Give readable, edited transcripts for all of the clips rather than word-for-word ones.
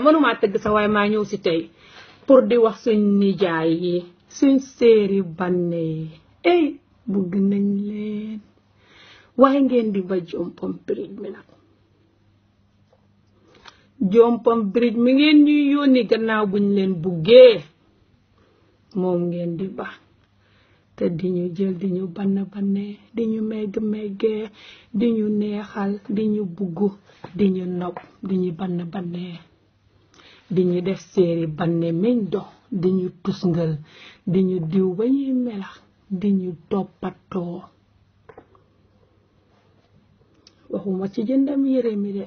mënuma tëgg sa waaye maa ñëw si tey pour di wax suñ nijaay yi suñ séeri banne yi bugg nañ leen waaye ngeen di ba jompam bridge mi nag jompam bridge mi ngeen ñuy yónni gannaaw buñ leen buggee moom ngeen di ba te di ñu jël di ñu banne di ñu meggee di ñu neexal di ñu bugg di ñu nopp di ñu banne di ñu def séeri banne meñ dox di ñu tusngal di ñu diw ba ñuy melax di ñu toppatoo waxuma ci jëndam yére mi de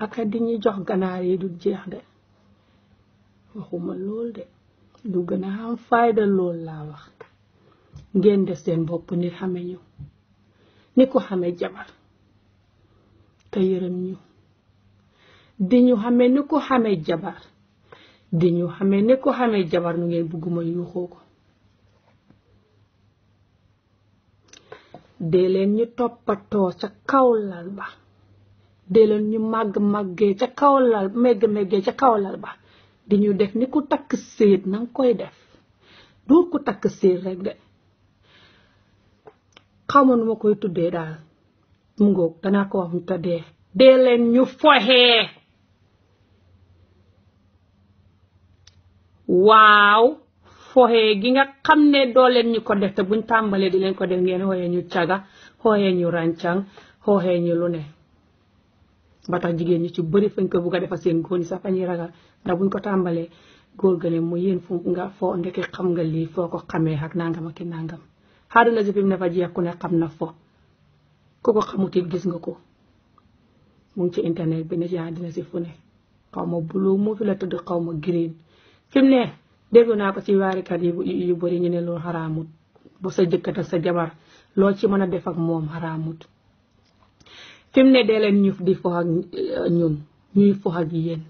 aka di ñu jox ganaar yi du jeex de waxuma lool de lu gën a am fayda lool laa wax ngeen def seen bopp nit xame ñu ni ko xame jabar te yërëm ñu di ñu xame ni ko xame jabar di ñu xame ni ko xame jabar nu ngeen bugguma yuuxoo ko dee leen ñu toppatoo ca kawlal ba dee leen ñu màggee ca kawlal meggee ca kawlal ba di ñu def ni ku takk séet nanga koy def doo ku takk séet rek de xawma nu ma koy tuddee daal mu ngoog danaa ko wax mu tëddee dee leen ñu foxee waaw foxee gi nga xam ne doo leen ñu ko def te buñ tàmbalee di leen ko def ngeen xooyee ñu caga xooyee ñu ràncang xooyee ñu lu ne ba tax jigéen ñi ci bëri fañ ko bugg a defal seen góor ñi sax fa ñuy ragal ndax buñ ko tàmbalee góor ga ne mu yéen fu nga foo ndeke xam nga lii foo ko xamee ak nangam ak nangam xaaduna si fi mu ne fa jeex ku ne xam na fo ku ko xamut it gis nga ko mu ngi ci internet bi ne ci dina si fu ne xaw ma blue moo fi la tudd xaw ma green fi mu ne déglu naa ko ci waarikat yu bëri ñu ne loolu xaraamut bu sa jëkkat ak sa jabar loo ci mën a def ak moom xaraamut fi mu ne dee leen ñu di fo ak ñun ñuy fo ak yéen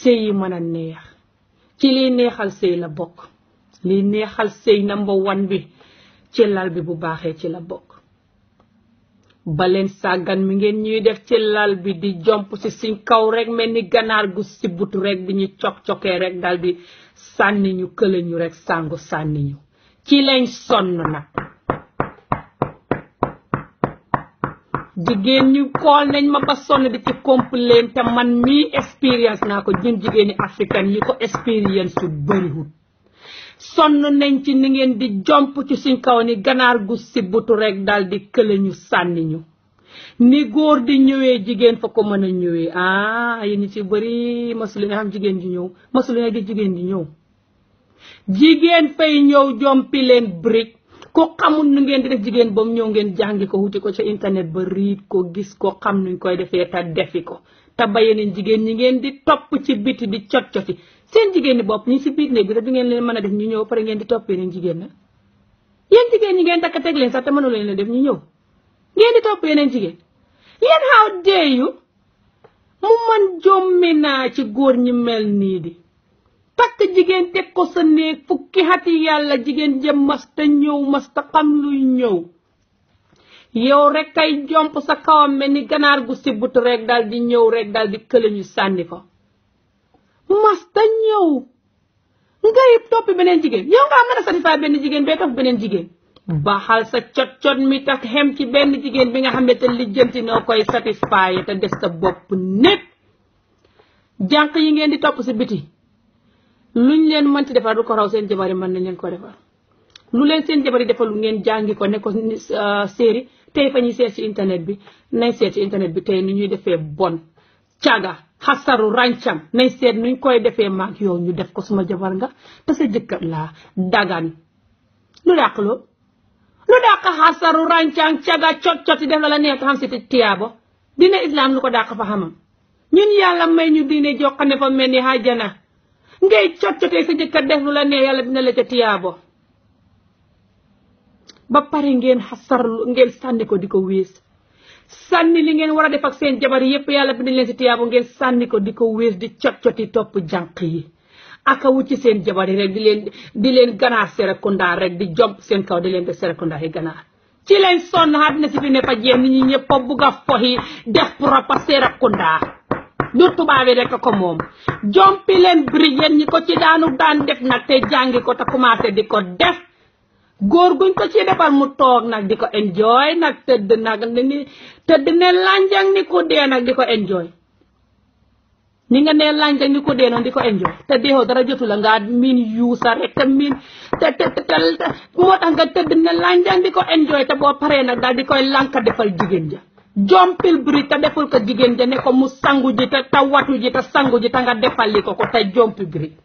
sëy yi mën a neex ci liy neexal sëy la bokk liy neexal sëy number one bi ci lal bi bu baaxee ci la bokk ba leen sàggan mi ngeen ñuy def ci lal bi di jomp ci suñ kaw rek mel ni ganaar gu sibbutu rek di ñu cok-cokee rek dal di sànni ñu kële ñu rek sàngu sànni ñu ci lañ sonn nag jigéen ñu xool nañ ma ba sonn di ci complain te man mii expérience naa ko jëm jigéen ñi africain yi ko expérience su bëriwul sonn nañ ci ni ngeen di jomp ci suñ kaw ni ganaar gu sibbutu rek dal di kële ñu sànni ñu ni góor di ñëwee jigéen fa ko mën a ñëwee yéen ñi ci bëri masuli nga xam jigéen ji ñëw masuli nga gis jigéen ji ñëw jigéen fay ñëw jompi leen brique ko xamul nu ngeen di def jigéen bam ñëw ngeen jàngi ko wuti ko ca internet ba riit ko gis ko xam nuñ koy defee te defi ko te ba yeneen jigéen ñi ngeen di topp ci biti di cot-coti seen jigéen ñi bopp ñi si biir néeg bi te du ngeen leen mën a def ñu ñëw pare ngeen di topp yeneen jigéen na yéen jigéen ñi ngeen takk teg leen sax te mënu leen def ñu ñëw ngeen di topp yeneen jigéen yéen how dare you mu man jommi naa ci góor ñi mel nii di takk jigéen teg ko sa néeg fukki xati yàlla jigéen jëm masta ñëw masta xam luy ñëw yow rek kay jomp sa kawam mel ni ganaar gu sibbut rek dal di ñëw rek dal di kële ñu sànni ko masta ñëw ngay toppi beneen jigéen yow nga mën a satisfaire benn jigéen bee topp beneen jigéen baxal sa cot-cot mi tax xem ci benn jigéen bi nga xam ne te lijjanti noo koy satisfaire te def sa bopp népp jànq yi ngeen di topp si biti luñ leen mënti defar du ko raw seen jabar yi mën nañ leen ko defar lu leen seen jabar yi defal lu ngeen jàngi ko ne ko séeri tey fa ñuy seet ci internet bi nañ seet ci internet bi tey ni ñuy defee bon caga xasaru ràncam nañ seet nuñ koy defee maag yow ñu def ko suma jabar nga te sa jëkkat laa dagan lu dàq loolu lu dàq xasaru ràncam caga cot-coti def la neex xam si te tiyaabo dina islam lu ko dàq fa xamam ñun yàlla may ñu diine jox ne fa mel ni àjjana ngay cot-cotee sa jëkkat def lu la neex yàlla dina la ca tiyaabo ba pare ngeen xasar ngeen sànni ko di ko wées sànni li ngeen war a def ak seen jabar yépp yàlla bi dañ leen si tiyaabo ngeen sànni ko di ko wées di cot-coti topp jànq yi aka wu ci seen jabar yi rek di leen ganaar Serekunda rek di jomp seen kaw di leen def Serekunda yi ganaar ci leen sonn àddina si fi ne fa jeex nit ñi ñëpp a bugg a foxi def propre Serekunda du tubaab yi rek ko moom jompi leen Brigade ñi ko ci daan def nag te jàngi ko te commencé di ko def góor guñ ko ci defal mu toog nag di ko enjoy nag tëdd ne lanjang ni ko dee nag di ko enjoy ni nga ne lanjang ni ko dee noonu di ko enjoy te deexoo dara jotu la nga miin yuusa rek te miin te moo tax nga tëdd ne lanjang di ko enjoy te boo paree nag daal di koy lanka defal jigéen ja jompil Brigade te deful ko jigéen ja ne ko mu sangu ji te watu ji te sangu ji te nga defal li ko te jompi Brigade